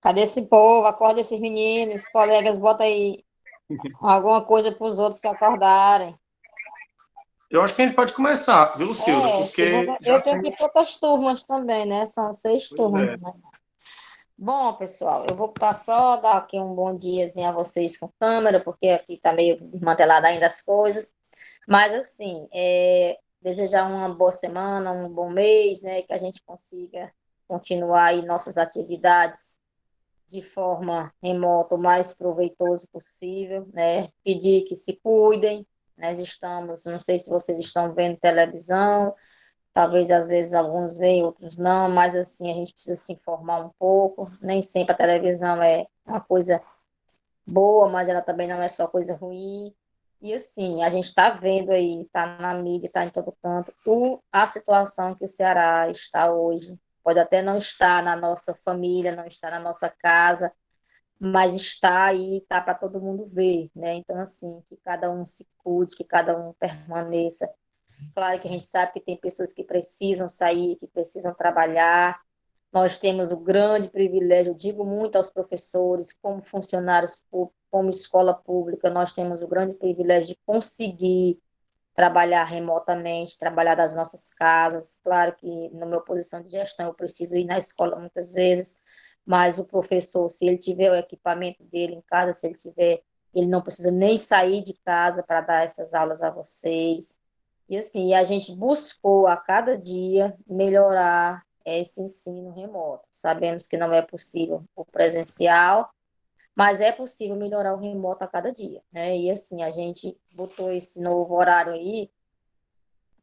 Cadê esse povo? Acorda esses meninos, colegas, bota aí alguma coisa para os outros se acordarem. Eu acho que a gente pode começar, viu, Silvia? Porque Eu já tenho tem. aqui poucas turmas também, né? São seis Pois turmas, é. né? Bom, pessoal, eu vou botar só dar aqui um bom diazinho a vocês com câmera, porque aqui tá meio desmantelada ainda as coisas. Mas, assim, desejar uma boa semana, um bom mês, né? Que a gente consiga continuar aí nossas atividades de forma remota, o mais proveitoso possível, né? Pedir que se cuidem. Nós estamos, não sei se vocês estão vendo televisão, talvez às vezes alguns veem, outros não, mas assim, a gente precisa se informar um pouco. Nem sempre a televisão é uma coisa boa, mas ela também não é só coisa ruim. E assim, a gente está vendo aí, está na mídia, está em todo canto, a situação que o Ceará está hoje. Pode até não estar na nossa família, não estar na nossa casa, mas está aí, está para todo mundo ver, né? Então, assim, que cada um se cuide, que cada um permaneça. Claro que a gente sabe que tem pessoas que precisam sair, que precisam trabalhar. Nós temos o grande privilégio, eu digo muito aos professores, como funcionários públicos, como escola pública, nós temos o grande privilégio de conseguir trabalhar remotamente, trabalhar das nossas casas. Claro que, na minha posição de gestão, eu preciso ir na escola muitas vezes, mas o professor, se ele tiver o equipamento dele em casa, se ele tiver, ele não precisa nem sair de casa para dar essas aulas a vocês. E assim, a gente buscou a cada dia melhorar esse ensino remoto. Sabemos que não é possível o presencial, mas é possível melhorar o remoto a cada dia, né? E assim, a gente botou esse novo horário aí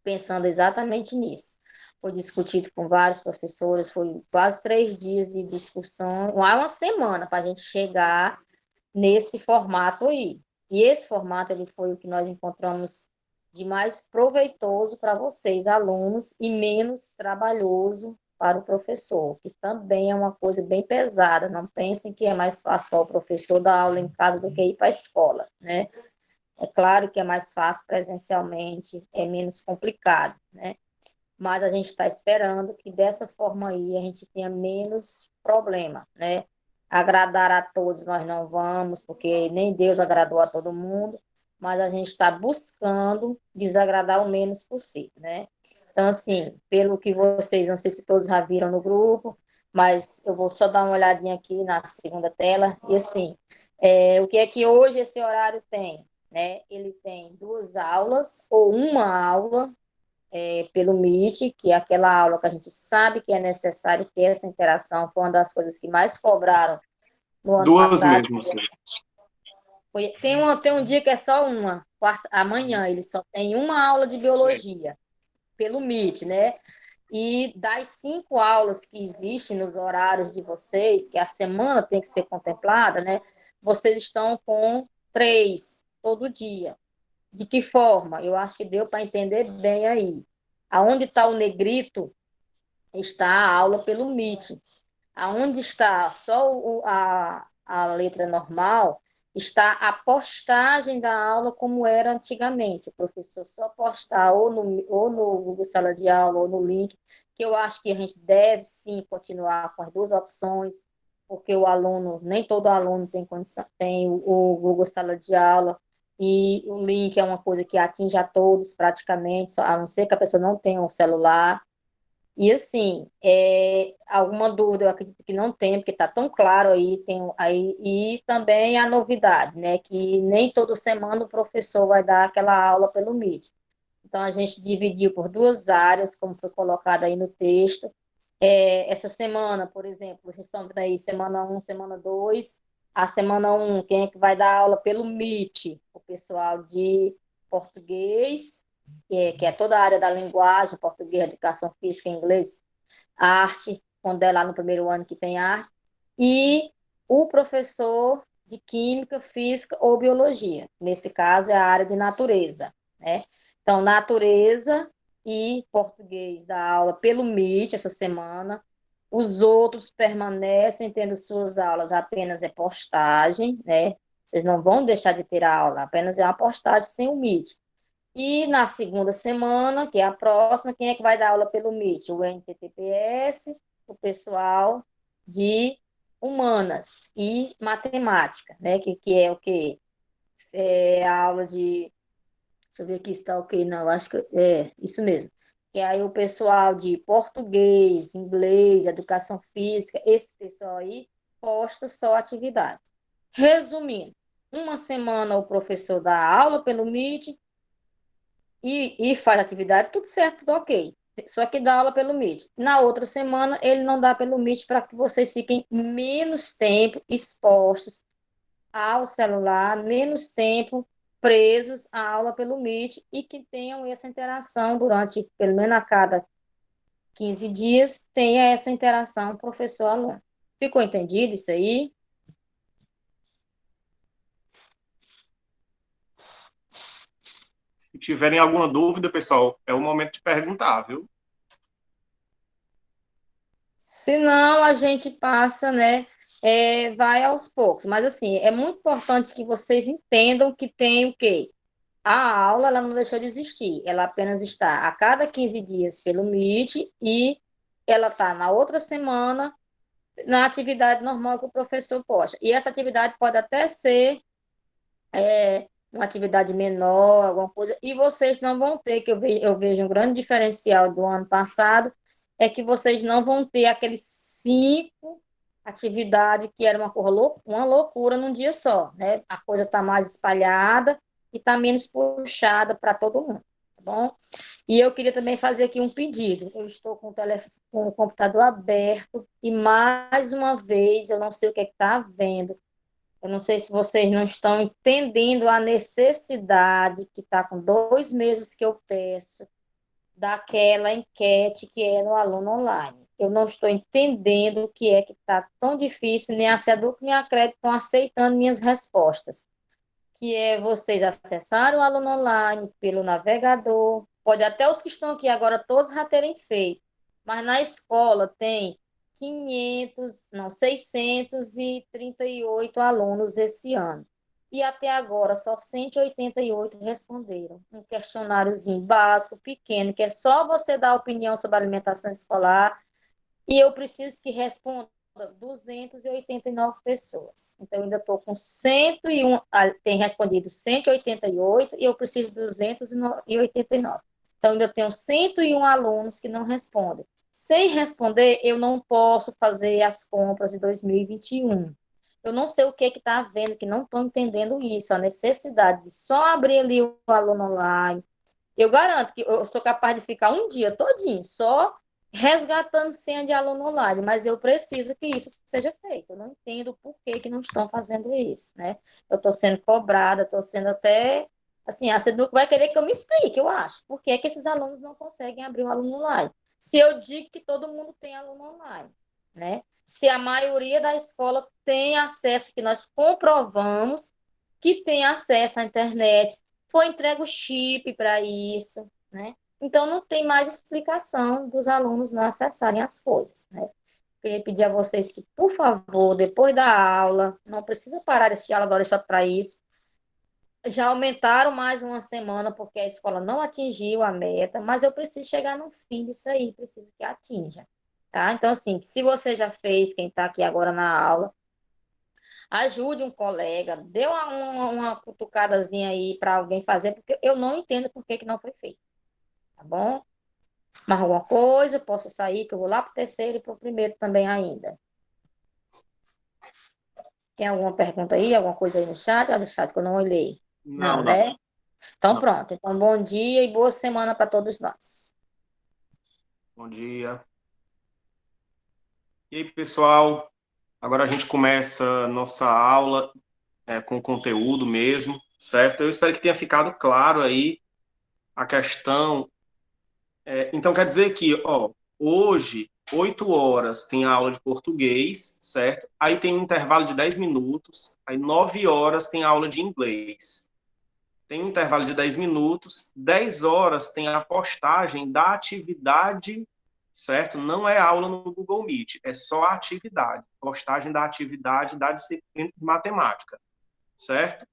pensando exatamente nisso. Foi discutido com vários professores, foi quase 3 dias de discussão, uma semana para a gente chegar nesse formato aí. E esse formato ele foi o que nós encontramos de mais proveitoso para vocês, alunos, e menos trabalhoso para o professor, que também é uma coisa bem pesada. Não pensem que é mais fácil para o professor dar aula em casa do que ir para a escola, né? É claro que é mais fácil presencialmente, é menos complicado, né? Mas a gente está esperando que dessa forma aí a gente tenha menos problema, né? Agradar a todos nós não vamos, porque nem Deus agradou a todo mundo, mas a gente está buscando desagradar o menos possível, né? Então, assim, pelo que vocês, não sei se todos já viram no grupo, mas eu vou só dar uma olhadinha aqui na segunda tela, e assim, o que é que hoje esse horário tem? Né? Ele tem duas aulas ou uma aula pelo Meet, que é aquela aula que a gente sabe que é necessário ter essa interação, foi uma das coisas que mais cobraram no ano Duas passado. mesmo, Silvia. Tem um dia que é só uma, amanhã ele só tem uma aula de É. biologia, pelo Meet, né? E das 5 aulas que existem nos horários de vocês, que a semana tem que ser contemplada, né? Vocês estão com 3 todo dia. De que forma? Eu acho que deu para entender bem aí. Aonde está o negrito, está a aula pelo Meet. Aonde está só a letra normal, está a postagem da aula como era antigamente. O professor só postar ou no Google Sala de Aula ou no link, que eu acho que a gente deve sim continuar com as duas opções, porque o aluno, nem todo aluno tem condição, tem o Google Sala de Aula, e o link é uma coisa que atinge a todos praticamente, a não ser que a pessoa não tenha um celular. E assim, alguma dúvida, eu acredito que não tem, porque está tão claro aí, e também a novidade, né? Que nem toda semana o professor vai dar aquela aula pelo Meet. Então, a gente dividiu por duas áreas, como foi colocado aí no texto. Essa semana, por exemplo, vocês estão vendo aí, semana um, semana 2. A semana um, quem é que vai dar aula pelo Meet? O pessoal de português, que é toda a área da linguagem, português, educação física, inglês, arte, quando é lá no primeiro ano que tem arte, e o professor de química, física ou biologia. Nesse caso, é a área de natureza, né? Então, natureza e português da aula pelo Meet essa semana. Os outros permanecem tendo suas aulas, apenas é postagem, né? Vocês não vão deixar de ter a aula, apenas é uma postagem sem o Meet. E na segunda semana, que é a próxima, quem é que vai dar aula pelo Meet? O NTTPS, o pessoal de humanas e matemática, né? Que é o quê? É a aula de. Deixa eu ver aqui se está ok. Não, acho que é isso mesmo. Que aí o pessoal de português, inglês, educação física, esse pessoal aí posta só atividade. Resumindo, uma semana o professor dá aula pelo Meet e faz atividade, tudo certo, tudo ok. Só que dá aula pelo Meet. Na outra semana, ele não dá pelo Meet para que vocês fiquem menos tempo expostos ao celular, menos tempo presos à aula pelo Meet e que tenham essa interação durante, pelo menos a cada 15 dias, tenha essa interação professor-aluno. Ficou entendido isso aí? Se tiverem alguma dúvida, pessoal, é o momento de perguntar, viu? Se não, a gente passa, né? Vai aos poucos. Mas, assim, é muito importante que vocês entendam que tem o quê? A aula, ela não deixou de existir. Ela apenas está a cada 15 dias pelo Meet e ela está na outra semana na atividade normal que o professor posta. E essa atividade pode até ser uma atividade menor, alguma coisa, e vocês não vão ter, eu vejo um grande diferencial do ano passado, é que vocês não vão ter aqueles 5 atividades que era uma loucura num dia só, né? A coisa está mais espalhada e está menos puxada para todo mundo, tá bom? E eu queria também fazer aqui um pedido. Eu estou com com o computador aberto e mais uma vez eu não sei o que está havendo. Eu não sei se vocês não estão entendendo a necessidade que está com 2 meses que eu peço daquela enquete que é no aluno online. Eu não estou entendendo o que é que está tão difícil, nem a SEDUC nem a Crédito estão aceitando minhas respostas, que é vocês acessarem o aluno online pelo navegador, pode até os que estão aqui agora todos já terem feito, mas na escola tem 500, não, 638 alunos esse ano. E até agora só 188 responderam. Um questionáriozinho básico, pequeno, que é só você dar opinião sobre a alimentação escolar e eu preciso que responda 289 pessoas. Então, eu ainda estou com 101, tem respondido 188 e eu preciso de 289. Então, ainda tenho 101 alunos que não respondem. Sem responder, eu não posso fazer as compras de 2021. Eu não sei o que está havendo, que não estão entendendo isso, a necessidade de só abrir ali o aluno online. Eu garanto que eu sou capaz de ficar um dia todinho só resgatando senha de aluno online, mas eu preciso que isso seja feito. Eu não entendo por que, que não estão fazendo isso, né? Eu estou sendo cobrada, estou sendo até. Assim, a SEDUC vai querer que eu me explique, eu acho. Por que, é que esses alunos não conseguem abrir o aluno online? Se eu digo que todo mundo tem aluno online, né? Se a maioria da escola tem acesso, que nós comprovamos que tem acesso à internet, foi entregue o chip para isso, né? Então, não tem mais explicação dos alunos não acessarem as coisas, né? Queria pedir a vocês que, por favor, depois da aula, não precisa parar de assistir aula agora só para isso, já aumentaram mais uma semana porque a escola não atingiu a meta, mas eu preciso chegar no fim disso aí, preciso que atinja, tá? Então, assim, se você já fez, quem está aqui agora na aula, ajude um colega, dê uma cutucadazinha aí para alguém fazer, porque eu não entendo por que, que não foi feito, tá bom? Mais alguma coisa? Posso sair, que eu vou lá para o terceiro e para o primeiro também ainda. Tem alguma pergunta aí? Alguma coisa aí no chat? Olha o chat que eu não olhei. Não, Não, não, né? Então, não. pronto. Então, bom dia e boa semana para todos nós. Bom dia. E aí, pessoal? Agora a gente começa nossa aula com conteúdo mesmo, certo? Eu espero que tenha ficado claro aí a questão. Então, quer dizer que, ó, hoje, 8 horas tem aula de português, certo? Aí tem um intervalo de 10 minutos, aí 9 horas tem aula de inglês. Tem um intervalo de 10 minutos, 10 horas tem a postagem da atividade, certo? Não é aula no Google Meet, é só a atividade, postagem da atividade da disciplina de matemática, certo?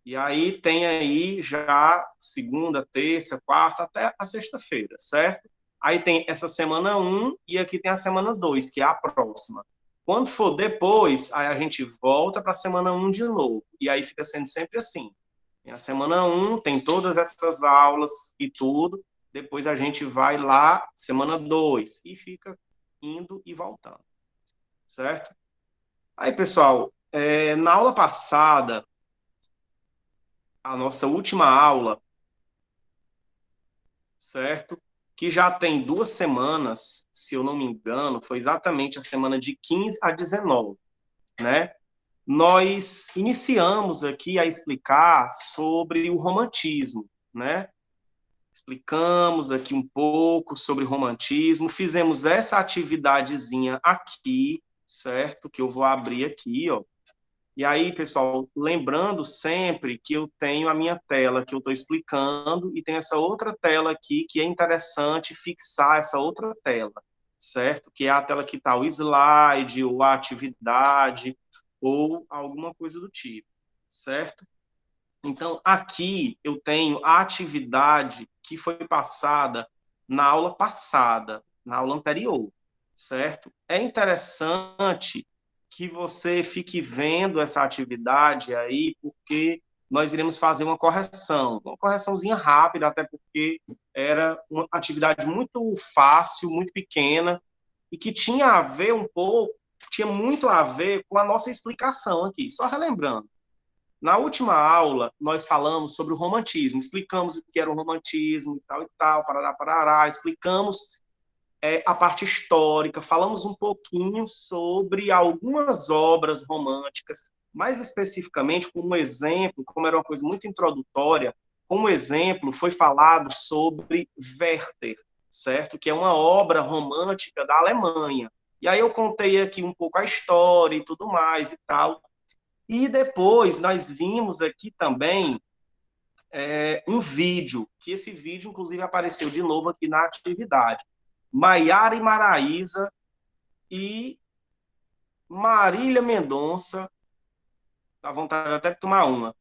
E aí tem aí já segunda, terça, quarta, até a sexta-feira, certo? Aí tem essa semana 1 e aqui tem a semana 2, que é a próxima. Quando for depois, aí a gente volta para a semana 1 de novo. E aí fica sendo sempre assim. A semana 1 tem todas essas aulas e tudo. Depois a gente vai lá, semana 2, e fica indo e voltando. Certo? Aí, pessoal, na aula passada, a nossa última aula, certo? Que já tem 2 semanas, se eu não me engano, foi exatamente a semana de 15 a 19, né? Nós iniciamos aqui a explicar sobre o romantismo, né? Explicamos aqui um pouco sobre o romantismo, fizemos essa atividadezinha aqui, certo? Que eu vou abrir aqui, ó. E aí, pessoal, lembrando sempre que eu tenho a minha tela que eu estou explicando e tem essa outra tela aqui que é interessante fixar essa outra tela, certo? Que é a tela que está o slide ou a atividade ou alguma coisa do tipo, certo? Então, aqui eu tenho a atividade que foi passada na aula passada, na aula anterior, certo? É interessante que você fique vendo essa atividade aí, porque nós iremos fazer uma correçãozinha rápida, até porque era uma atividade muito fácil, muito pequena, e que tinha a ver um pouco, tinha muito a ver com a nossa explicação aqui. Só relembrando, na última aula, nós falamos sobre o romantismo, explicamos o que era o romantismo e tal, parará, parará, explicamos a parte histórica, falamos um pouquinho sobre algumas obras românticas, mais especificamente, como exemplo, como era uma coisa muito introdutória, como exemplo, foi falado sobre Werther, certo? Que é uma obra romântica da Alemanha. E aí eu contei aqui um pouco a história e tudo mais e tal. E depois nós vimos aqui também um vídeo, que esse vídeo, inclusive, apareceu de novo aqui na atividade. Maiara e Maraísa e Marília Mendonça, dá vontade até de tomar uma,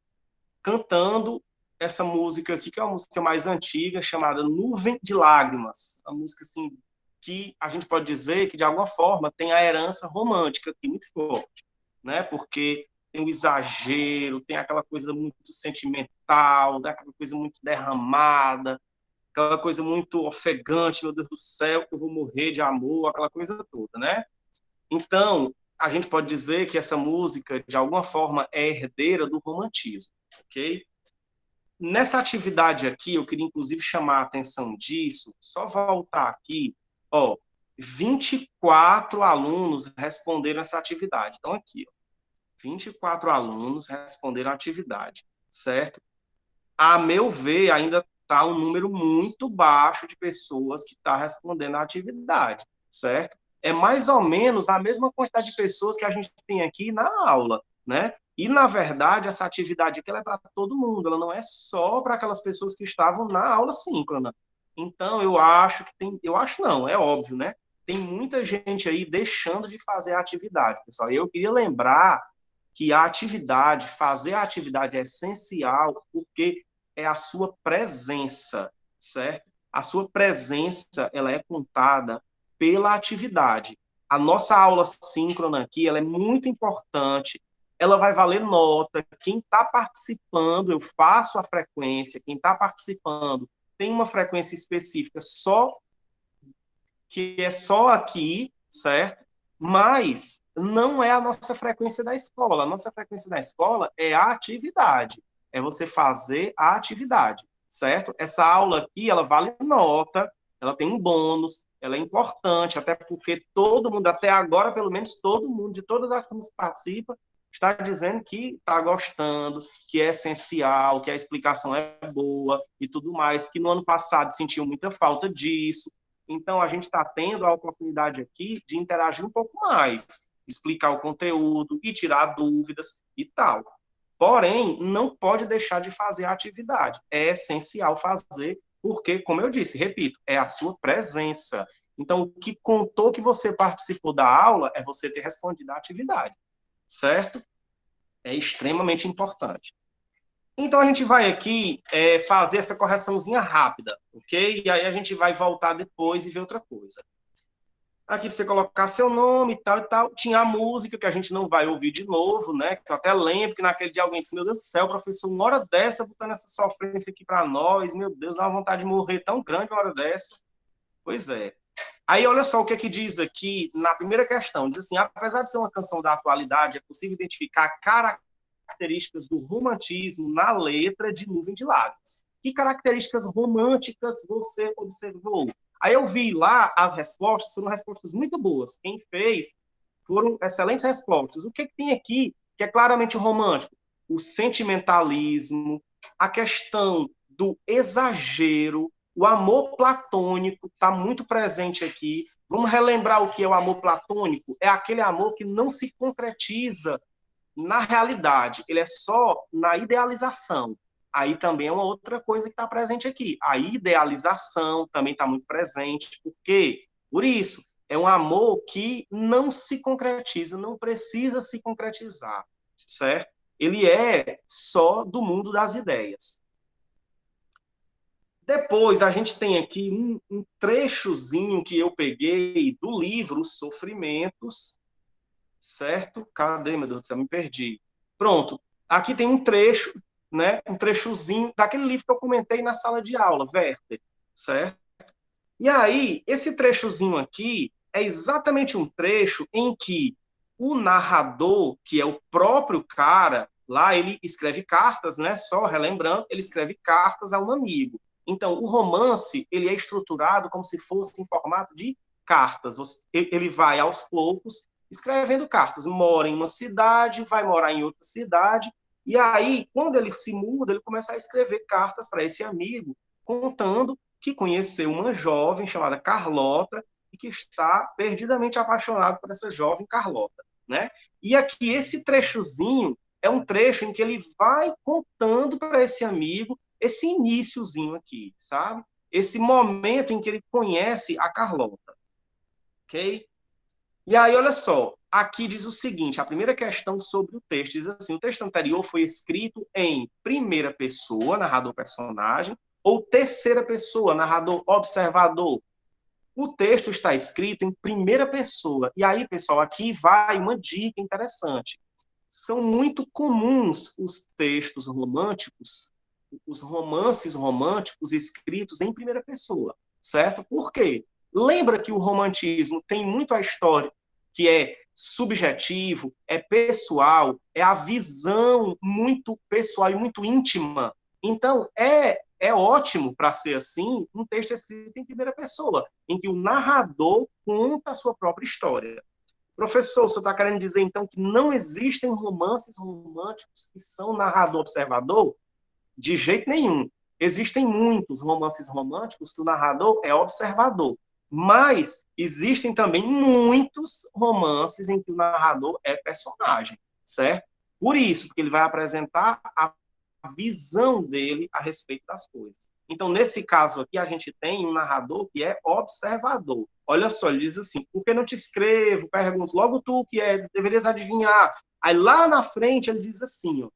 cantando essa música aqui, que é uma música mais antiga, chamada Nuvem de Lágrimas. Uma música, assim, que a gente pode dizer que, de alguma forma, tem a herança romântica aqui muito forte, né? Porque tem o exagero, tem aquela coisa muito sentimental, aquela coisa muito derramada, aquela coisa muito ofegante, meu Deus do céu, que eu vou morrer de amor, aquela coisa toda, né? Então, a gente pode dizer que essa música, de alguma forma, é herdeira do romantismo, ok? Nessa atividade aqui, eu queria inclusive chamar a atenção disso, só voltar aqui, ó, 24 alunos responderam essa atividade. Então, aqui, ó, 24 alunos responderam a atividade, certo? A meu ver, ainda está um número muito baixo de pessoas que estão respondendo à atividade, certo? É mais ou menos a mesma quantidade de pessoas que a gente tem aqui na aula, né? E, na verdade, essa atividade aqui ela é para todo mundo, ela não é só para aquelas pessoas que estavam na aula síncrona. Então, eu acho que tem, eu acho não, é óbvio, né? Tem muita gente aí deixando de fazer a atividade, pessoal. E eu queria lembrar que a atividade, fazer a atividade é essencial, porque é a sua presença, certo? A sua presença, ela é contada pela atividade. A nossa aula síncrona aqui, ela é muito importante, ela vai valer nota. Quem está participando, eu faço a frequência, quem está participando tem uma frequência específica só, que é só aqui, certo? Mas não é a nossa frequência da escola. A nossa frequência da escola é a atividade. É você fazer a atividade, certo? Essa aula aqui, ela vale nota, ela tem um bônus, ela é importante, até porque todo mundo, até agora, pelo menos todo mundo, de todas as turmas que participam, está dizendo que está gostando, que é essencial, que a explicação é boa e tudo mais, que no ano passado sentiu muita falta disso. Então, a gente está tendo a oportunidade aqui de interagir um pouco mais, explicar o conteúdo e tirar dúvidas e tal. Porém, não pode deixar de fazer a atividade. É essencial fazer, porque, como eu disse, repito, é a sua presença. Então, o que contou que você participou da aula é você ter respondido à atividade, certo? É extremamente importante. Então, a gente vai aqui fazer essa correçãozinha rápida, ok? E aí a gente vai voltar depois e ver outra coisa. aqui para você colocar seu nome e tal e tal. Tinha a música que a gente não vai ouvir de novo, né? Que eu até lembro que naquele dia alguém disse, meu Deus do céu, professor, uma hora dessa, botando essa sofrência aqui para nós, meu Deus, dá uma vontade de morrer tão grande uma hora dessa. Pois é. Aí, olha só o que é que diz aqui na primeira questão. Diz assim, apesar de ser uma canção da atualidade, é possível identificar características do romantismo na letra de Nuvem de Lágrimas. Que características românticas você observou? Aí eu vi lá as respostas, foram respostas muito boas. Quem fez foram excelentes respostas. O que, é que tem aqui que é claramente romântico? O sentimentalismo, a questão do exagero, o amor platônico está muito presente aqui. Vamos relembrar o que é o amor platônico? É aquele amor que não se concretiza na realidade, ele é só na idealização. Aí também é uma outra coisa que está presente aqui. A idealização também está muito presente. Por quê? Por isso, é um amor que não se concretiza, não precisa se concretizar, certo? Ele é só do mundo das ideias. Depois, a gente tem aqui um trechozinho que eu peguei do livro Sofrimentos, certo? Cadê, meu Deus do céu? Me perdi. Pronto. Aqui tem um trecho, né? Um trechozinho daquele livro que eu comentei na sala de aula, Werther, certo? E aí, esse trechozinho aqui é exatamente um trecho em que o narrador, que é o próprio cara, lá ele escreve cartas, né? Só relembrando, ele escreve cartas a um amigo. Então, o romance, ele é estruturado como se fosse em formato de cartas. Ele vai aos poucos escrevendo cartas. Mora em uma cidade, vai morar em outra cidade, e aí, quando ele se muda, ele começa a escrever cartas para esse amigo, contando que conheceu uma jovem chamada Carlota e que está perdidamente apaixonado por essa jovem Carlota, né? E aqui esse trechozinho é um trecho em que ele vai contando para esse amigo esse iniciozinho aqui, sabe? Esse momento em que ele conhece a Carlota, ok? E aí, olha só, aqui diz o seguinte, a primeira questão sobre o texto diz assim, o texto anterior foi escrito em primeira pessoa, narrador personagem, ou terceira pessoa, narrador observador. O texto está escrito em primeira pessoa. E aí, pessoal, aqui vai uma dica interessante. São muito comuns os textos românticos, os romances românticos escritos em primeira pessoa, certo? Por quê? Lembra que o romantismo tem muito a história que é subjetivo, é pessoal, é a visão muito pessoal e muito íntima. Então, é ótimo para ser assim um texto escrito em primeira pessoa, em que o narrador conta a sua própria história. Professor, o senhor está querendo dizer, então, que não existem romances românticos que são narrador-observador? De jeito nenhum. Existem muitos romances românticos que o narrador é observador, mas existem também muitos romances em que o narrador é personagem, certo? Por isso, porque ele vai apresentar a visão dele a respeito das coisas. Então, nesse caso aqui, a gente tem um narrador que é observador. Olha só, ele diz assim, por que não te escrevo? Pergunto, logo tu que és, deverias adivinhar. Aí lá na frente ele diz assim, ó,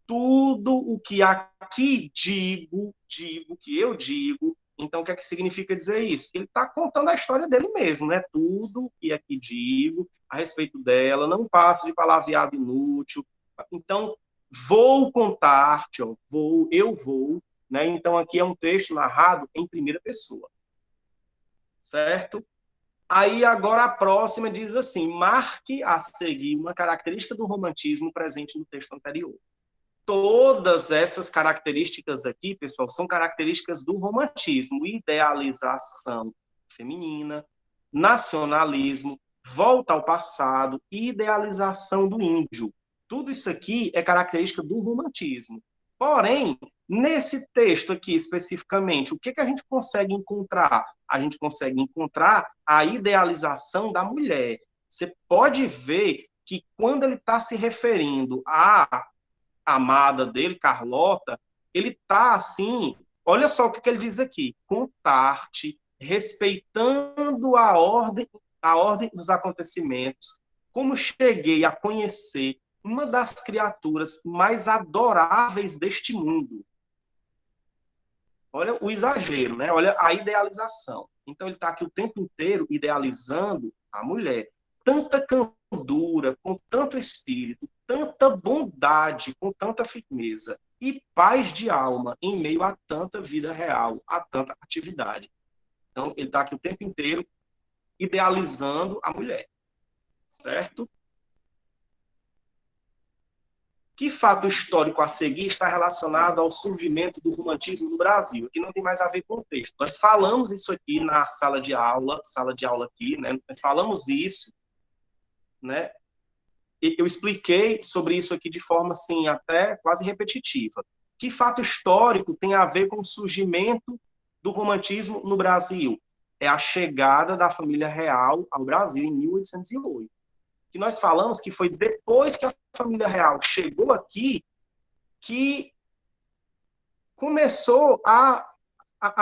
tudo o que aqui digo que eu digo. Então, o que é que significa dizer isso? Ele está contando a história dele mesmo, né? Tudo o que aqui digo a respeito dela, não passa de palavreado inútil. Então, vou contar-te, ó, eu vou, né? Então, aqui é um texto narrado em primeira pessoa, certo? Aí, agora, a próxima diz assim, marque a seguir uma característica do romantismo presente no texto anterior. Todas essas características aqui, pessoal, são características do romantismo: idealização feminina, nacionalismo, volta ao passado, idealização do índio. Tudo isso aqui é característica do romantismo. Porém, nesse texto aqui especificamente, o que a gente consegue encontrar? A gente consegue encontrar a idealização da mulher. Você pode ver que quando ele está se referindo a amada dele, Carlota, ele tá assim, olha só o que ele diz aqui, contar-te, respeitando a ordem dos acontecimentos, como cheguei a conhecer uma das criaturas mais adoráveis deste mundo. Olha o exagero, né? Olha a idealização. Então, ele está aqui o tempo inteiro idealizando a mulher. Tanta candura, com tanto espírito, tanta bondade, com tanta firmeza e paz de alma em meio a tanta vida real, a tanta atividade. Então, ele está aqui o tempo inteiro idealizando a mulher, certo? Que fato histórico a seguir está relacionado ao surgimento do romantismo no Brasil? Aqui não tem mais a ver com o texto. Nós falamos isso aqui na sala de aula aqui, né? Nós falamos isso, né? Eu expliquei sobre isso aqui de forma, assim, até quase repetitiva. Que fato histórico tem a ver com o surgimento do romantismo no Brasil? É a chegada da família real ao Brasil em 1808. Que nós falamos que foi depois que a família real chegou aqui que começou a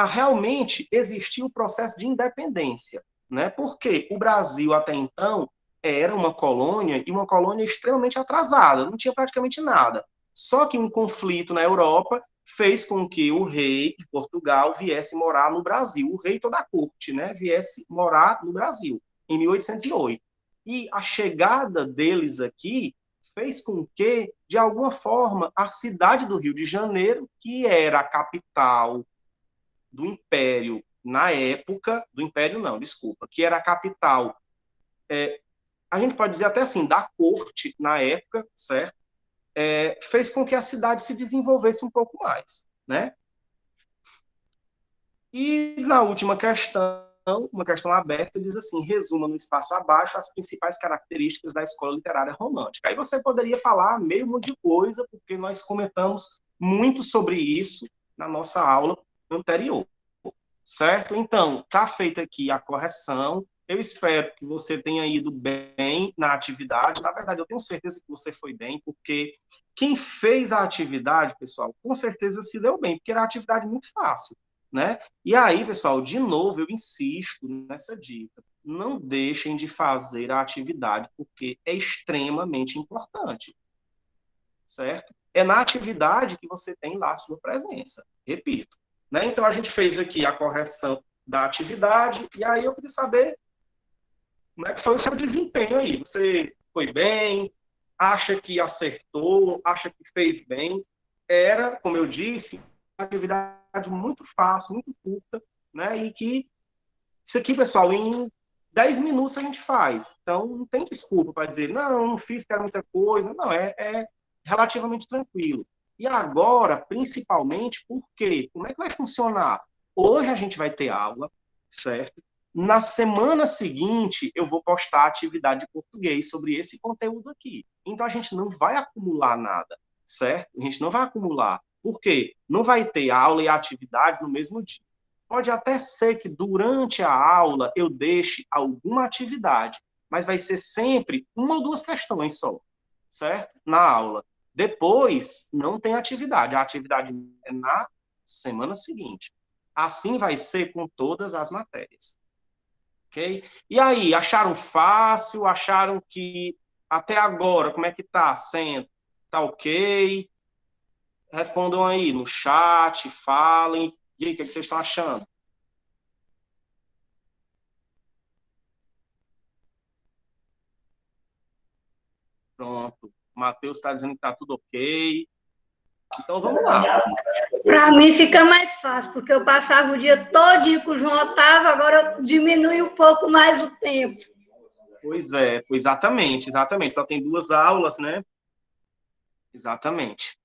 realmente existir o processo de independência, né? Porque o Brasil, até então, era uma colônia, e uma colônia extremamente atrasada, não tinha praticamente nada. Só que um conflito na Europa fez com que o rei de Portugal viesse morar no Brasil, o rei toda a corte, né? Viesse morar no Brasil, em 1808. E a chegada deles aqui fez com que, de alguma forma, a cidade do Rio de Janeiro, que era a capital do Império na época, do Império não, desculpa, que era a capital, a gente pode dizer até assim, da corte na época, certo? Fez com que a cidade se desenvolvesse um pouco mais, né? E na última questão, uma questão aberta, diz assim: resuma no espaço abaixo as principais características da escola literária romântica. Aí você poderia falar meio monte de coisa, porque nós comentamos muito sobre isso na nossa aula anterior, certo? Então, está feita aqui a correção. Eu espero que você tenha ido bem na atividade. Na verdade, eu tenho certeza que você foi bem, porque quem fez a atividade, pessoal, com certeza se deu bem, porque era uma atividade muito fácil, né? E aí, pessoal, de novo, eu insisto nessa dica. Não deixem de fazer a atividade, porque é extremamente importante, certo? É na atividade que você tem lá a sua presença. Repito, né? Então, a gente fez aqui a correção da atividade, e aí eu queria saber como é que foi o seu desempenho aí. Você foi bem? Acha que acertou? Acha que fez bem? Era, como eu disse, uma atividade muito fácil, muito curta, né? E que isso aqui, pessoal, em 10 minutos a gente faz. Então, não tem desculpa para dizer, não fiz, que era muita coisa. Não, é relativamente tranquilo. E agora, principalmente, por quê? Como é que vai funcionar? Hoje a gente vai ter aula, certo? Na semana seguinte, eu vou postar atividade de português sobre esse conteúdo aqui. Então, a gente não vai acumular nada, certo? A gente não vai acumular. Por quê? Não vai ter aula e atividade no mesmo dia. Pode até ser que durante a aula eu deixe alguma atividade, mas vai ser sempre uma ou duas questões só, certo? Na aula. Depois, não tem atividade. A atividade é na semana seguinte. Assim vai ser com todas as matérias. Ok? E aí, acharam fácil? Acharam que até agora, como é que tá sendo? Tá ok? Respondam aí no chat, falem. E aí, o que vocês estão achando? Pronto. O Matheus está dizendo que está tudo ok. Então vamos lá. Para mim fica mais fácil, porque eu passava o dia todinho com o João Otávio, agora eu diminui um pouco mais o tempo. Pois é, exatamente. Só tem 2 aulas, né? Exatamente.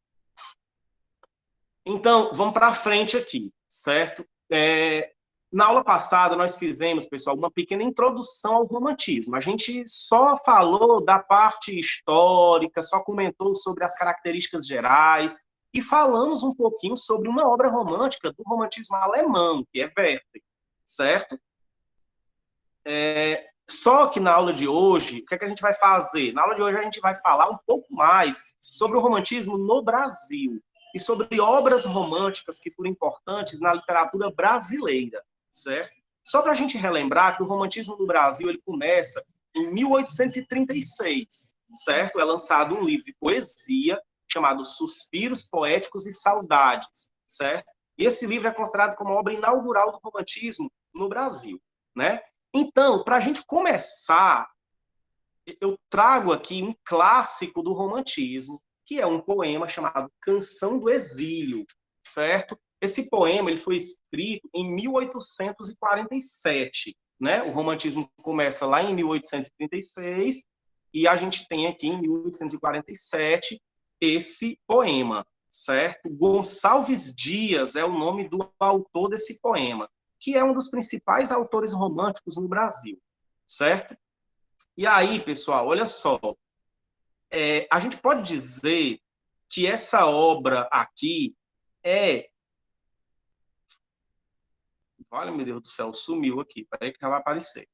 Então, vamos para frente aqui, certo? Na aula passada, nós fizemos, pessoal, uma pequena introdução ao romantismo. A gente só falou da parte histórica, só comentou sobre as características gerais e falamos um pouquinho sobre uma obra romântica do romantismo alemão, que é Werther, certo? Só que na aula de hoje, o que a gente vai fazer? Na aula de hoje, a gente vai falar um pouco mais sobre o romantismo no Brasil e sobre obras românticas que foram importantes na literatura brasileira, certo? Só para a gente relembrar que o romantismo no Brasil ele começa em 1836, certo? É lançado um livro de poesia chamado Suspiros Poéticos e Saudades, certo? E esse livro é considerado como a obra inaugural do romantismo no Brasil, né? Então, para a gente começar, eu trago aqui um clássico do romantismo, que é um poema chamado Canção do Exílio, certo? Esse poema ele foi escrito em 1847, né? O romantismo começa lá em 1836 e a gente tem aqui em 1847 esse poema, certo? Gonçalves Dias é o nome do autor desse poema, que é um dos principais autores românticos no Brasil, certo? E aí, pessoal, olha só, a gente pode dizer que essa obra aqui é... Olha, meu Deus do céu, sumiu aqui, peraí que já vai aparecer.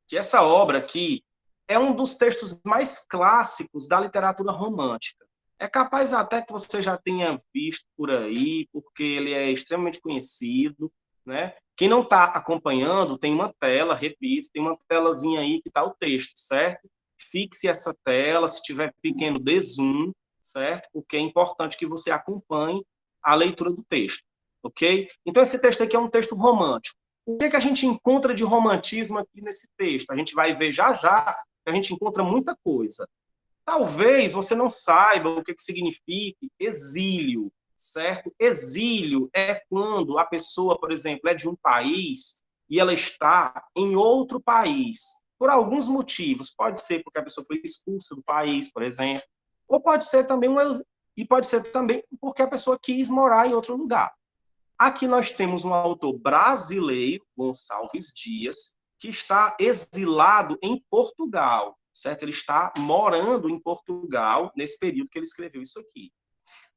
Que essa obra aqui é um dos textos mais clássicos da literatura romântica. É capaz até que você já tenha visto por aí, porque ele é extremamente conhecido, né? Quem não está acompanhando, tem uma tela, repito, tem uma telazinha aí que está o texto, certo? Fixe essa tela, se tiver pequeno, dê zoom, certo? Porque é importante que você acompanhe a leitura do texto, ok? Então, esse texto aqui é um texto romântico. O que a gente encontra de romantismo aqui nesse texto? A gente vai ver já já que a gente encontra muita coisa. Talvez você não saiba o que significa exílio, certo? Exílio é quando a pessoa, por exemplo, é de um país e ela está em outro país, por alguns motivos. Pode ser porque a pessoa foi expulsa do país, por exemplo, ou pode ser também porque a pessoa quis morar em outro lugar. Aqui nós temos um autor brasileiro, Gonçalves Dias, que está exilado em Portugal, certo? Ele está morando em Portugal nesse período que ele escreveu isso aqui.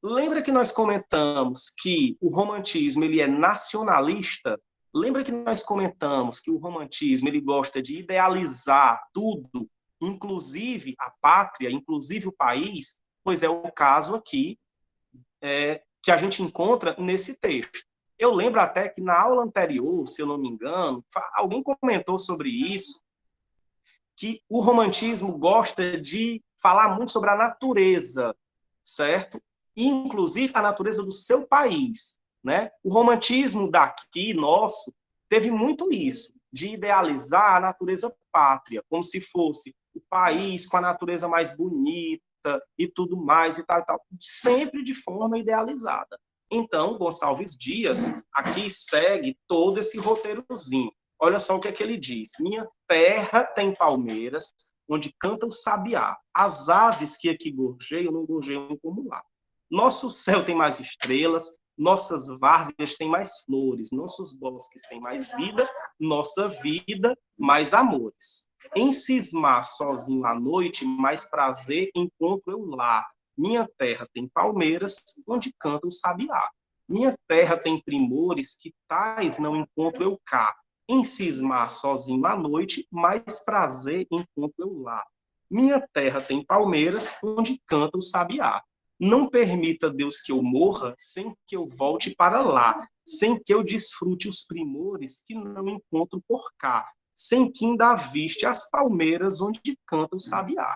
Lembra que nós comentamos que o romantismo ele é nacionalista? Lembra que nós comentamos que o romantismo ele gosta de idealizar tudo, inclusive a pátria, inclusive o país? Pois é o caso aqui que a gente encontra nesse texto. Eu lembro até que na aula anterior, se eu não me engano, alguém comentou sobre isso, que o romantismo gosta de falar muito sobre a natureza, certo? Inclusive a natureza do seu país, né? O romantismo daqui, nosso, teve muito isso, de idealizar a natureza pátria, como se fosse o país com a natureza mais bonita e tudo mais, e tal, sempre de forma idealizada. Então, Gonçalves Dias aqui segue todo esse roteirozinho. Olha só o que é que ele diz. Minha terra tem palmeiras, onde canta o sabiá. As aves que aqui gorjeiam, não gorjeiam como lá. Nosso céu tem mais estrelas, nossas várzeas têm mais flores, nossos bosques têm mais vida, nossa vida mais amores. Em cismar sozinho à noite, mais prazer encontro eu lá. Minha terra tem palmeiras, onde canta o sabiá. Minha terra tem primores que tais não encontro eu cá. Em cismar sozinho à noite, mais prazer encontro eu lá. Minha terra tem palmeiras, onde canta o sabiá. Não permita, Deus, que eu morra sem que eu volte para lá, sem que eu desfrute os primores que não encontro por cá, sem que ainda viste as palmeiras onde canta o sabiá.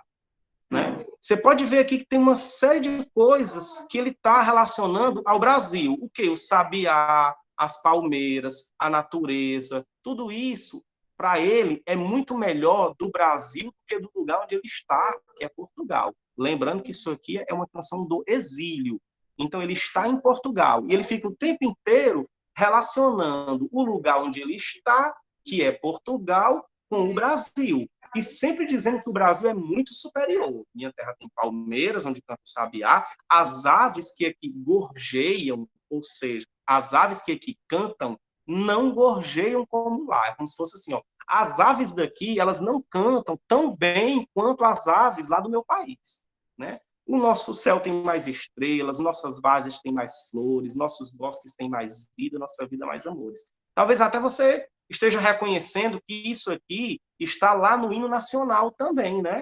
Né? Você pode ver aqui que tem uma série de coisas que ele está relacionando ao Brasil. O que? O sabiá, as palmeiras, a natureza, tudo isso, para ele, é muito melhor do Brasil do que do lugar onde ele está, que é Portugal. Lembrando que isso aqui é uma canção do exílio. Então, ele está em Portugal e ele fica o tempo inteiro relacionando o lugar onde ele está, que é Portugal, com o Brasil. E sempre dizendo que o Brasil é muito superior. Minha terra tem palmeiras, onde canta o sabiá, as aves que aqui gorjeiam, ou seja, as aves que aqui cantam, não gorjeiam como lá. É como se fosse assim, ó, as aves daqui, elas não cantam tão bem quanto as aves lá do meu país, né? O nosso céu tem mais estrelas, nossas várzeas têm mais flores, nossos bosques têm mais vida, nossa vida mais amores. Talvez até você esteja reconhecendo que isso aqui está lá no hino nacional também, né?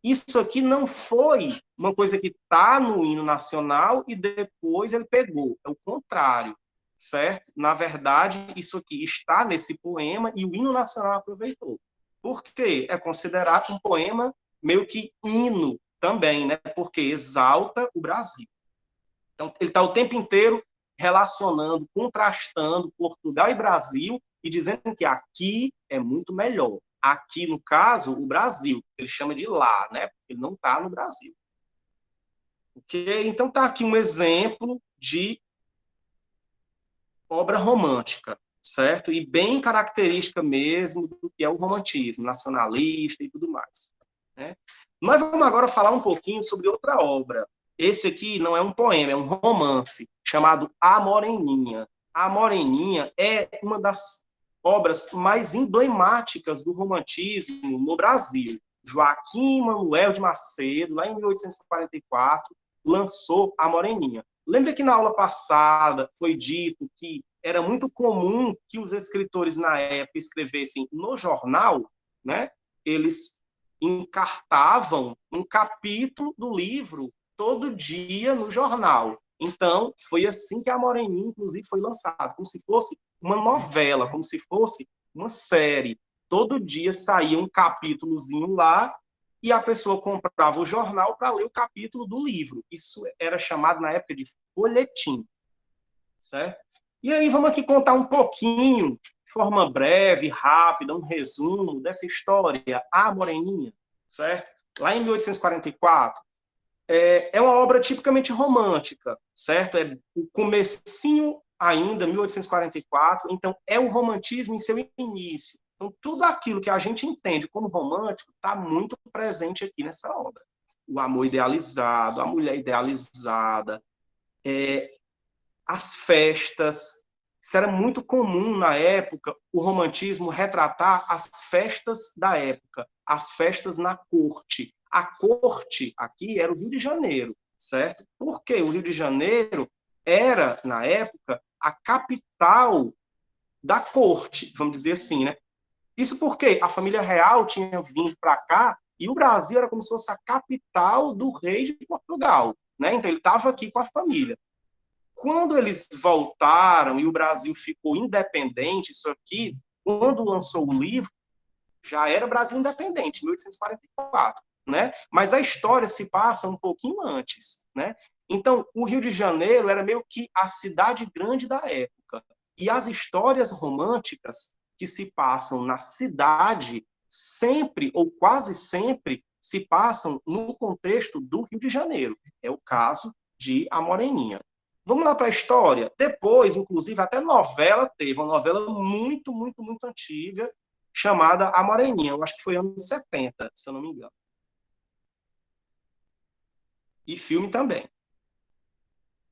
Isso aqui não foi uma coisa que está no hino nacional e depois ele pegou. É o contrário, certo? Na verdade, isso aqui está nesse poema e o hino nacional aproveitou. Por quê? É considerado um poema meio que hino também, né? Porque exalta o Brasil. Então, ele está o tempo inteiro relacionando, contrastando Portugal e Brasil e dizendo que aqui é muito melhor. Aqui, no caso, o Brasil, ele chama de lá, né? Porque ele não está no Brasil. Okay? Então, está aqui um exemplo de obra romântica, certo? E bem característica mesmo do que é o romantismo, nacionalista e tudo mais. Né? Nós vamos agora falar um pouquinho sobre outra obra. Esse aqui não é um poema, é um romance, chamado A Moreninha. A Moreninha é uma das obras mais emblemáticas do romantismo no Brasil. Joaquim Manuel de Macedo, lá em 1844, lançou A Moreninha. Lembra que na aula passada foi dito que era muito comum que os escritores na época escrevessem no jornal, né? Eles encartavam um capítulo do livro todo dia no jornal. Então, foi assim que a Moreninha, inclusive, foi lançada, como se fosse uma novela, como se fosse uma série. Todo dia saía um capítulozinho lá e a pessoa comprava o jornal para ler o capítulo do livro. Isso era chamado na época de folhetim, certo? E aí vamos aqui contar um pouquinho, de forma breve, rápida, um resumo dessa história, A Moreninha, certo? Lá em 1844, é uma obra tipicamente romântica, certo? É o comecinho ainda, 1844, então é o romantismo em seu início. Então, tudo aquilo que a gente entende como romântico está muito presente aqui nessa obra. O amor idealizado, a mulher idealizada, as festas. Isso era muito comum na época, o romantismo retratar as festas da época, as festas na corte. A corte aqui era o Rio de Janeiro, certo? Porque o Rio de Janeiro era, na época, a capital da corte, vamos dizer assim, né? Isso porque a família real tinha vindo para cá e o Brasil era como se fosse a capital do rei de Portugal, né? Então ele estava aqui com a família. Quando eles voltaram e o Brasil ficou independente, isso aqui, quando lançou o livro, já era Brasil independente, 1844, né? Mas a história se passa um pouquinho antes, né? Então, o Rio de Janeiro era meio que a cidade grande da época. E as histórias românticas que se passam na cidade sempre, ou quase sempre, se passam no contexto do Rio de Janeiro. É o caso de A Moreninha. Vamos lá para a história. Depois, inclusive, até novela teve, uma novela muito, muito, muito antiga, chamada A Moreninha. Eu acho que foi anos 70, se eu não me engano. E filme também.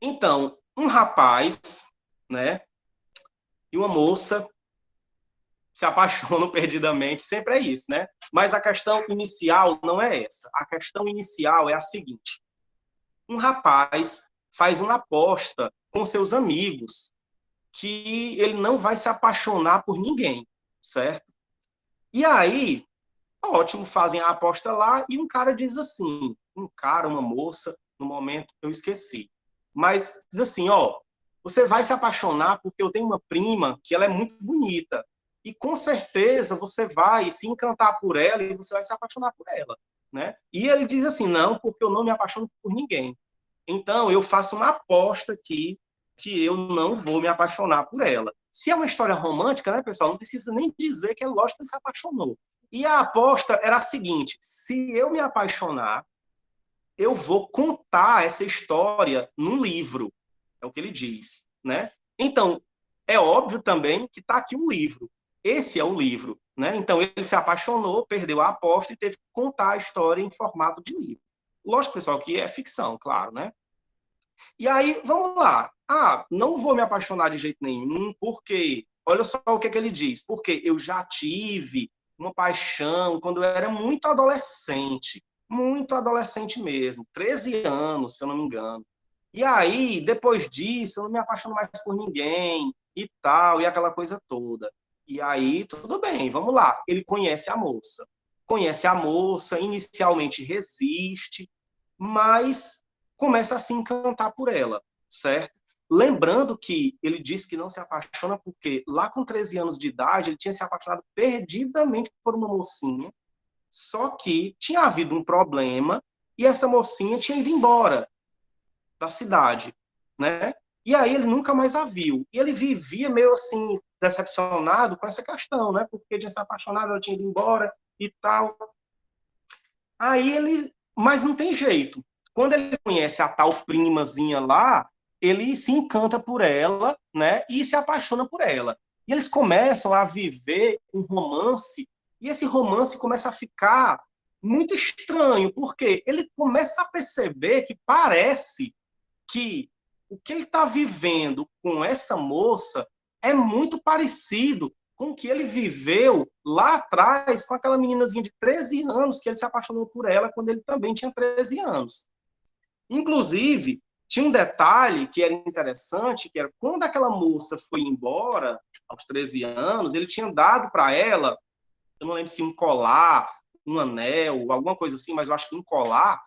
Então, um rapaz, né, e uma moça se apaixonam perdidamente, sempre é isso, né? Mas a questão inicial não é essa. A questão inicial é a seguinte. Um rapaz faz uma aposta com seus amigos que ele não vai se apaixonar por ninguém, certo? E aí, ótimo, fazem a aposta lá e um cara diz assim, um cara, uma moça, no momento eu esqueci, mas diz assim, ó, você vai se apaixonar porque eu tenho uma prima que ela é muito bonita e com certeza você vai se encantar por ela e você vai se apaixonar por ela, né? E ele diz assim, não, porque eu não me apaixono por ninguém. Então, eu faço uma aposta aqui que eu não vou me apaixonar por ela. Se é uma história romântica, né, pessoal, não precisa nem dizer que é lógico que ele se apaixonou. E a aposta era a seguinte, se eu me apaixonar, eu vou contar essa história num livro. É o que ele diz, né? Então, é óbvio também que está aqui um livro. Esse é o livro, né? Então, ele se apaixonou, perdeu a aposta e teve que contar a história em formato de livro. Lógico, pessoal, que é ficção, claro, né? E aí, vamos lá. Ah, não vou me apaixonar de jeito nenhum, porque, olha só o que é que ele diz, porque eu já tive uma paixão quando eu era muito adolescente mesmo, 13 anos, se eu não me engano. E aí, depois disso, eu não me apaixono mais por ninguém e tal, e aquela coisa toda. E aí, tudo bem, vamos lá. Ele conhece a moça. Conhece a moça, inicialmente resiste, mas começa a se encantar por ela, certo? Lembrando que ele disse que não se apaixona porque lá com 13 anos de idade ele tinha se apaixonado perdidamente por uma mocinha, só que tinha havido um problema e essa mocinha tinha ido embora da cidade, né? E aí ele nunca mais a viu. E ele vivia meio assim, decepcionado com essa questão, né? Porque ele tinha se apaixonado, ela tinha ido embora e tal. Aí ele, mas não tem jeito. Quando ele conhece a tal primazinha lá, ele se encanta por ela, né? E se apaixona por ela. E eles começam a viver um romance, e esse romance começa a ficar muito estranho, porque ele começa a perceber que parece que o que ele está vivendo com essa moça é muito parecido com o que ele viveu lá atrás com aquela meninazinha de 13 anos que ele se apaixonou por ela quando ele também tinha 13 anos. Inclusive, tinha um detalhe que era interessante, que era quando aquela moça foi embora, aos 13 anos, ele tinha dado para ela, eu não lembro se um colar, um anel, alguma coisa assim, mas eu acho que um colar.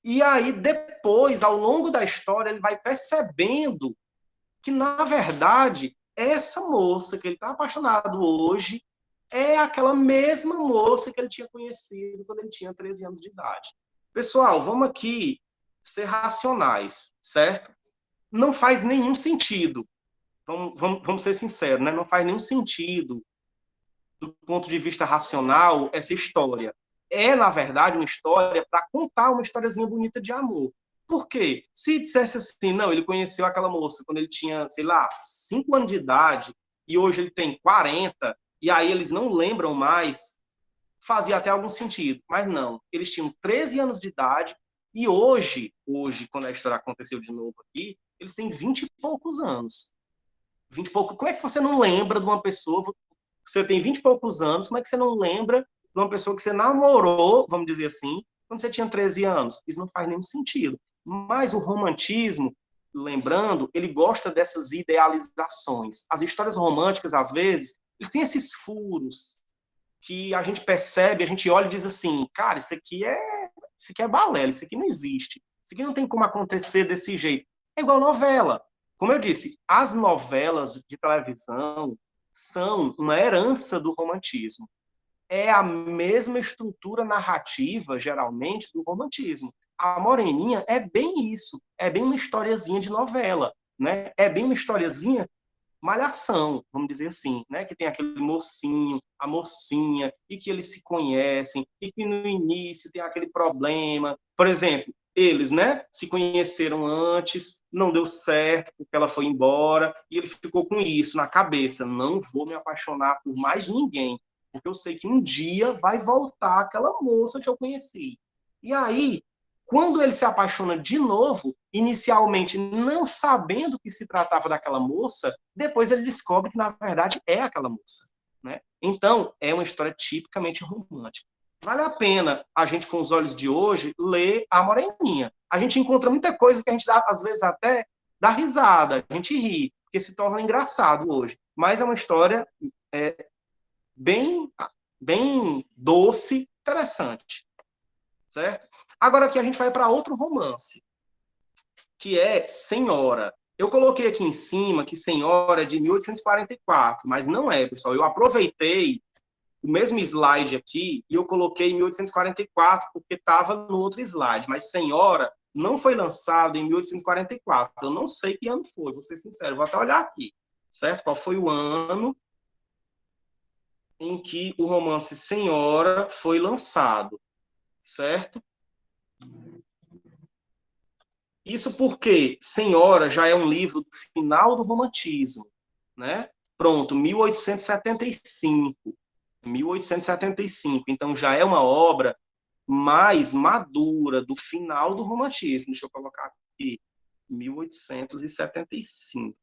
E aí, depois, ao longo da história, ele vai percebendo que, na verdade, essa moça que ele está apaixonado hoje é aquela mesma moça que ele tinha conhecido quando ele tinha 13 anos de idade. Pessoal, vamos aqui ser racionais, certo? Não faz nenhum sentido. Vamos ser sinceros, né? Não faz nenhum sentido, do ponto de vista racional, essa história. É, na verdade, uma história para contar uma historiazinha bonita de amor. Por quê? Se dissesse assim, não, ele conheceu aquela moça quando ele tinha, sei lá, 5 anos de idade, e hoje ele tem 40, e aí eles não lembram mais, fazia até algum sentido. Mas não, eles tinham 13 anos de idade, e hoje, quando a história aconteceu de novo aqui, eles têm 20 e poucos anos. 20 e pouco. Como é que você não lembra de uma pessoa, você tem 20 e poucos anos, como é que você não lembra de uma pessoa que você namorou, vamos dizer assim, quando você tinha 13 anos? Isso não faz nenhum sentido. Mas o romantismo, lembrando, ele gosta dessas idealizações. As histórias românticas, às vezes, eles têm esses furos que a gente percebe, a gente olha e diz assim, cara, isso aqui é balela, isso aqui não existe. Isso aqui não tem como acontecer desse jeito. É igual novela. Como eu disse, as novelas de televisão são uma herança do romantismo. É a mesma estrutura narrativa, geralmente, do romantismo. A Moreninha é bem isso, é bem uma historiazinha de novela, né? É bem uma historiazinha malhação, vamos dizer assim, né? Que tem aquele mocinho, a mocinha, e que eles se conhecem, e que no início tem aquele problema. Por exemplo, eles, né, se conheceram antes, não deu certo, porque ela foi embora, e ele ficou com isso na cabeça, não vou me apaixonar por mais ninguém, porque eu sei que um dia vai voltar aquela moça que eu conheci. E aí, quando ele se apaixona de novo, inicialmente não sabendo que se tratava daquela moça, depois ele descobre que, na verdade, é aquela moça. Né? Então, é uma história tipicamente romântica. Vale a pena a gente, com os olhos de hoje, ler A Moreninha. A gente encontra muita coisa que a gente, dá, às vezes, até dá risada, a gente ri, porque se torna engraçado hoje. Mas é uma história bem, bem doce, interessante. Certo? Agora aqui a gente vai para outro romance, que é Senhora. Eu coloquei aqui em cima que Senhora é de 1844, mas não é, pessoal. Eu aproveitei o mesmo slide aqui e eu coloquei em 1844 porque estava no outro slide, mas Senhora não foi lançado em 1844. Eu não sei que ano foi, vou ser sincero, vou até olhar aqui, certo? Qual foi o ano em que o romance Senhora foi lançado, certo? Isso porque Senhora já é um livro do final do romantismo, né? Pronto, 1875. 1875. Então já é uma obra mais madura do final do romantismo. Deixa eu colocar aqui, 1875.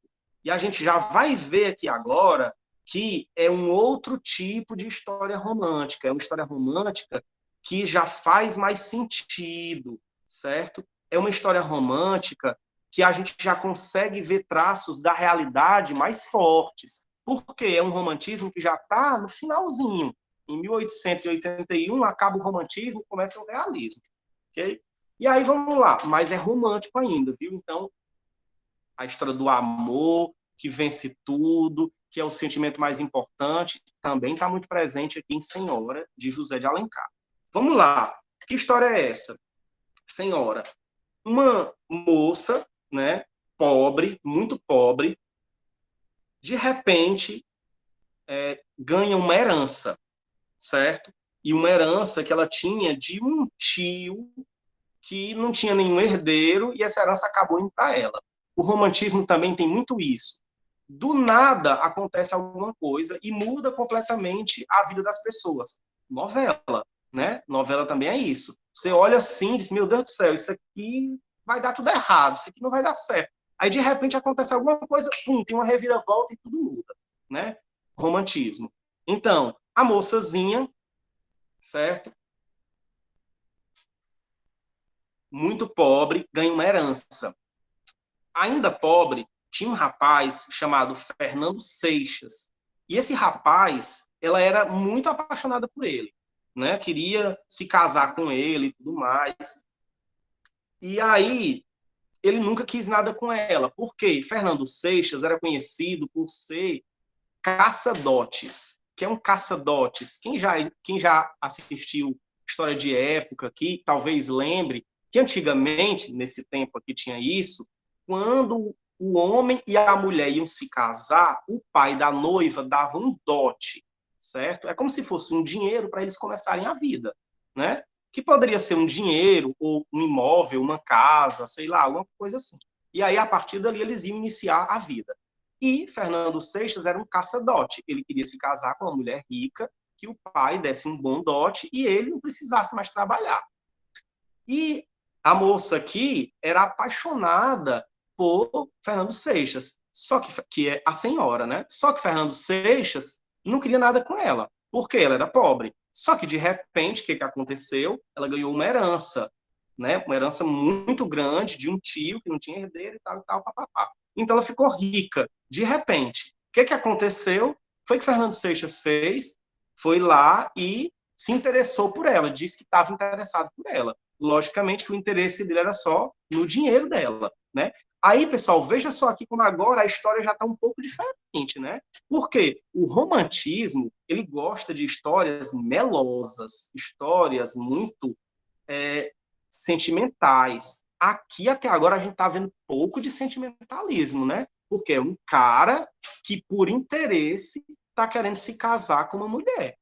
E a gente já vai ver aqui agora que é um outro tipo de história romântica. É uma história romântica que já faz mais sentido, certo? É uma história romântica que a gente já consegue ver traços da realidade mais fortes, porque é um romantismo que já está no finalzinho. Em 1881 acaba o romantismo e começa o realismo. Okay? E aí vamos lá, mas é romântico ainda, viu? Então, a história do amor, que vence tudo, que é o sentimento mais importante, também está muito presente aqui em Senhora, de José de Alencar. Vamos lá, que história é essa? Senhora, uma moça, né, muito pobre, de repente ganha uma herança, certo? E uma herança que ela tinha de um tio que não tinha nenhum herdeiro e essa herança acabou indo para ela. O romantismo também tem muito isso. Do nada acontece alguma coisa e muda completamente a vida das pessoas. Novela, né? Novela também é isso. Você olha assim e diz, meu Deus do céu, isso aqui vai dar tudo errado, isso aqui não vai dar certo. Aí, de repente, acontece alguma coisa, pum, tem uma reviravolta e tudo muda, né? Romantismo. Então, a moçazinha, certo? Muito pobre, ganha uma herança. Ainda pobre, tinha um rapaz chamado Fernando Seixas. E esse rapaz, ela era muito apaixonada por ele, né? Queria se casar com ele e tudo mais. E aí, ele nunca quis nada com ela, porque Fernando Seixas era conhecido por ser caça-dotes. Que é um caça-dotes? Quem já assistiu História de Época aqui, talvez lembre que antigamente, nesse tempo aqui tinha isso, quando o homem e a mulher iam se casar, o pai da noiva dava um dote, certo? É como se fosse um dinheiro para eles começarem a vida, né? Que poderia ser um dinheiro, ou um imóvel, uma casa, sei lá, alguma coisa assim. E aí, a partir dali, eles iam iniciar a vida. E Fernando Seixas era um caça-dote. Ele queria se casar com uma mulher rica, que o pai desse um bom dote e ele não precisasse mais trabalhar. E a moça aqui era apaixonada por Fernando Seixas, só que é a senhora, né? Só que Fernando Seixas não queria nada com ela, porque ela era pobre. Só que de repente, o que aconteceu? Ela ganhou uma herança, né? Uma herança muito grande de um tio que não tinha herdeiro e tal, papapá. Então ela ficou rica de repente. O que aconteceu? Foi que Fernando Seixas fez, foi lá e se interessou por ela, disse que estava interessado por ela. Logicamente que o interesse dele era só no dinheiro dela, né? Aí, pessoal, veja só aqui como agora a história já está um pouco diferente, né? Porque o romantismo, ele gosta de histórias melosas, histórias muito sentimentais. Aqui, até agora, a gente está vendo pouco de sentimentalismo, né? Porque é um cara que, por interesse, está querendo se casar com uma mulher.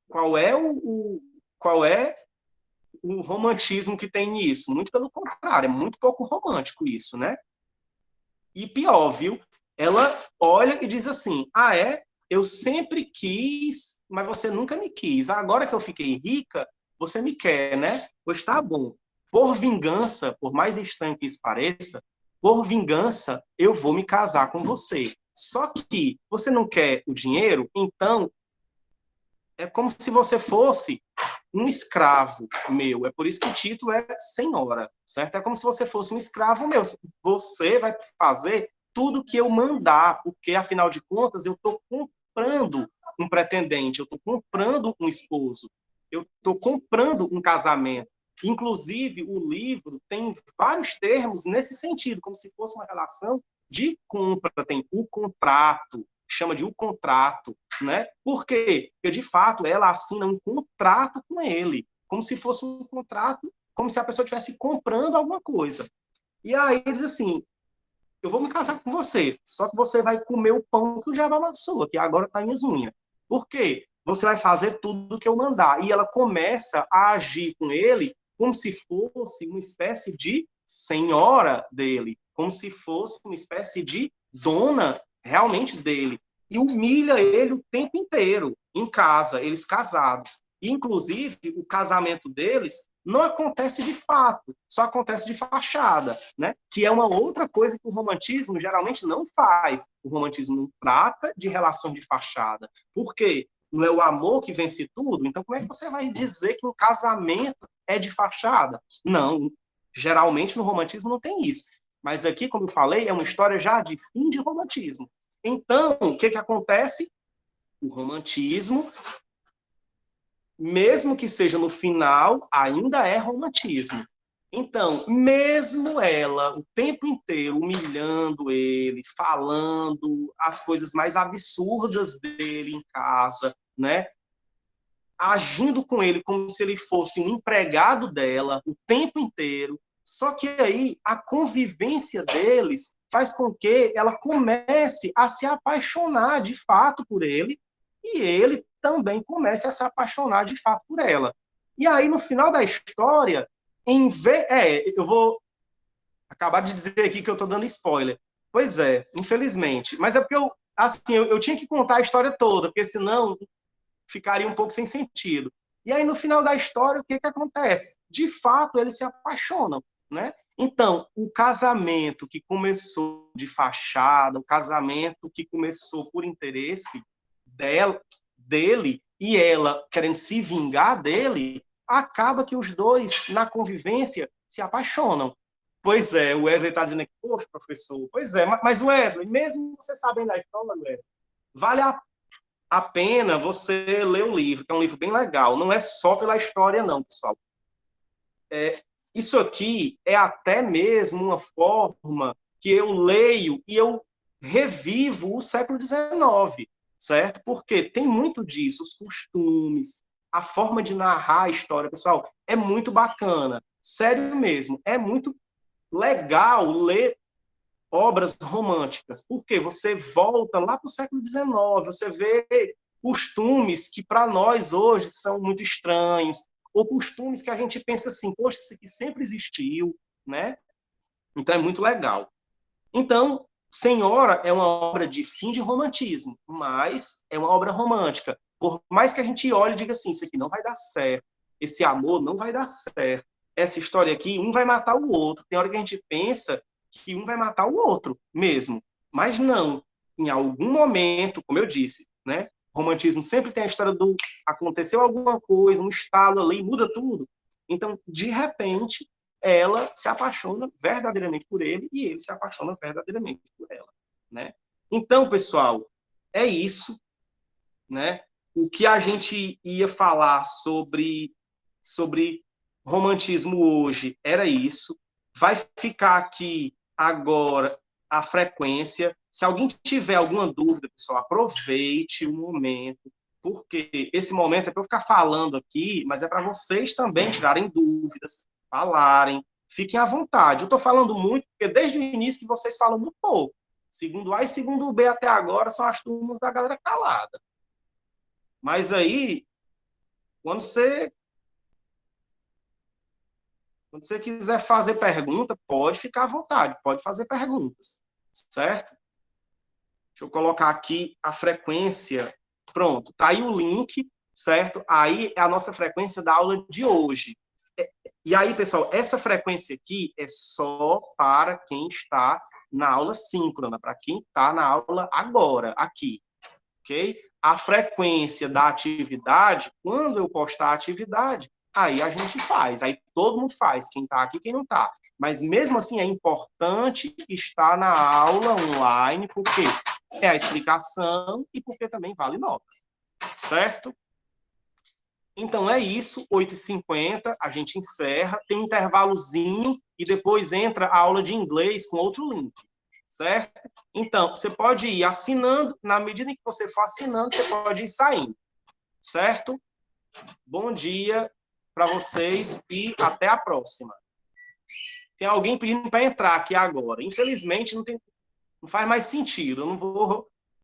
Qual é o romantismo que tem nisso? Muito pelo contrário, é muito pouco romântico isso, né? E pior, viu? Ela olha e diz assim, eu sempre quis, mas você nunca me quis. Agora que eu fiquei rica, você me quer, né? Pois tá bom. Por vingança, por mais estranho que isso pareça, por vingança, eu vou me casar com você. Só que você não quer o dinheiro, então é como se você fosse um escravo meu. É por isso que o título é Senhora, certo? É como se você fosse um escravo meu. Você vai fazer tudo que eu mandar, porque, afinal de contas, eu estou comprando um pretendente, eu estou comprando um esposo, eu estou comprando um casamento. Inclusive, o livro tem vários termos nesse sentido, como se fosse uma relação de compra. Tem o contrato, chama de o contrato, né? Por quê? Porque, de fato, ela assina um contrato com ele, como se fosse um contrato, como se a pessoa estivesse comprando alguma coisa. E aí ele diz assim, eu vou me casar com você, só que você vai comer o pão que o diabo amassou, que agora está em minhas unhas. Por quê? Você vai fazer tudo que eu mandar. E ela começa a agir com ele como se fosse uma espécie de senhora dele, como se fosse uma espécie de dona realmente dele. E humilha ele o tempo inteiro, em casa, eles casados. E, inclusive, o casamento deles não acontece de fato, só acontece de fachada, né? Que é uma outra coisa que o romantismo geralmente não faz. O romantismo não trata de relações de fachada. Por quê? Não é o amor que vence tudo? Então, como é que você vai dizer que um casamento é de fachada? Não, geralmente no romantismo não tem isso. Mas aqui, como eu falei, é uma história já de fim de romantismo. Então, o que acontece? O romantismo, mesmo que seja no final, ainda é romantismo. Então, mesmo ela o tempo inteiro humilhando ele, falando as coisas mais absurdas dele em casa, né? Agindo com ele como se ele fosse um empregado dela o tempo inteiro. Só que aí a convivência deles faz com que ela comece a se apaixonar de fato por ele, e ele também comece a se apaixonar de fato por ela. E aí, no final da história, eu vou acabar de dizer aqui que eu estou dando spoiler. Pois é, infelizmente. Mas é porque eu tinha que contar a história toda, porque senão ficaria um pouco sem sentido. E aí, no final da história, o que acontece? De fato, eles se apaixonam, né? Então, o casamento que começou de fachada, o casamento que começou por interesse dele e ela querendo se vingar dele, acaba que os dois, na convivência, se apaixonam. Pois é, o Wesley está dizendo aqui, poxa, professor, pois é, mas Wesley, mesmo você sabendo a história, Wesley, vale a pena você ler o livro, que é um livro bem legal, não é só pela história não, pessoal. Isso aqui é até mesmo uma forma que eu leio e eu revivo o século XIX, certo? Porque tem muito disso, os costumes, a forma de narrar a história, pessoal, é muito bacana, sério mesmo, é muito legal ler obras românticas, porque você volta lá para o século XIX, você vê costumes que para nós hoje são muito estranhos, ou costumes que a gente pensa assim, poxa, isso aqui sempre existiu, né? Então é muito legal. Então, Senhora é uma obra de fim de romantismo, mas é uma obra romântica. Por mais que a gente olhe e diga assim, isso aqui não vai dar certo, esse amor não vai dar certo, essa história aqui, um vai matar o outro. Tem hora que a gente pensa que um vai matar o outro mesmo, mas não. Em algum momento, como eu disse, né? O romantismo sempre tem a história do aconteceu alguma coisa, um estalo ali, muda tudo. Então, de repente, ela se apaixona verdadeiramente por ele e ele se apaixona verdadeiramente por ela, né? Então, pessoal, é isso, né? O que a gente ia falar sobre romantismo hoje era isso. Vai ficar aqui agora a frequência. Se alguém tiver alguma dúvida, pessoal, aproveite o momento, porque esse momento é para eu ficar falando aqui, mas é para vocês também tirarem dúvidas, falarem, fiquem à vontade. Eu estou falando muito, porque desde o início que vocês falam muito pouco. Segundo A e segundo B até agora são as turmas da galera calada. Mas aí, quando você quiser fazer pergunta, pode ficar à vontade, pode fazer perguntas, certo? Deixa eu colocar aqui a frequência. Pronto, tá aí o link, certo? Aí é a nossa frequência da aula de hoje. E aí, pessoal, essa frequência aqui é só para quem está na aula síncrona, para quem está na aula agora, aqui, ok? A frequência da atividade, quando eu postar a atividade, aí a gente faz, aí todo mundo faz, quem está aqui, quem não está. Mas mesmo assim é importante estar na aula online, porque é a explicação e porque também vale nota, certo? Então é isso, 8h50, a gente encerra, tem um intervalozinho e depois entra a aula de inglês com outro link, certo? Então, você pode ir assinando, na medida em que você for assinando, você pode ir saindo, certo? Bom dia para vocês e até a próxima. Tem alguém pedindo para entrar aqui agora. Infelizmente, não faz mais sentido, eu não vou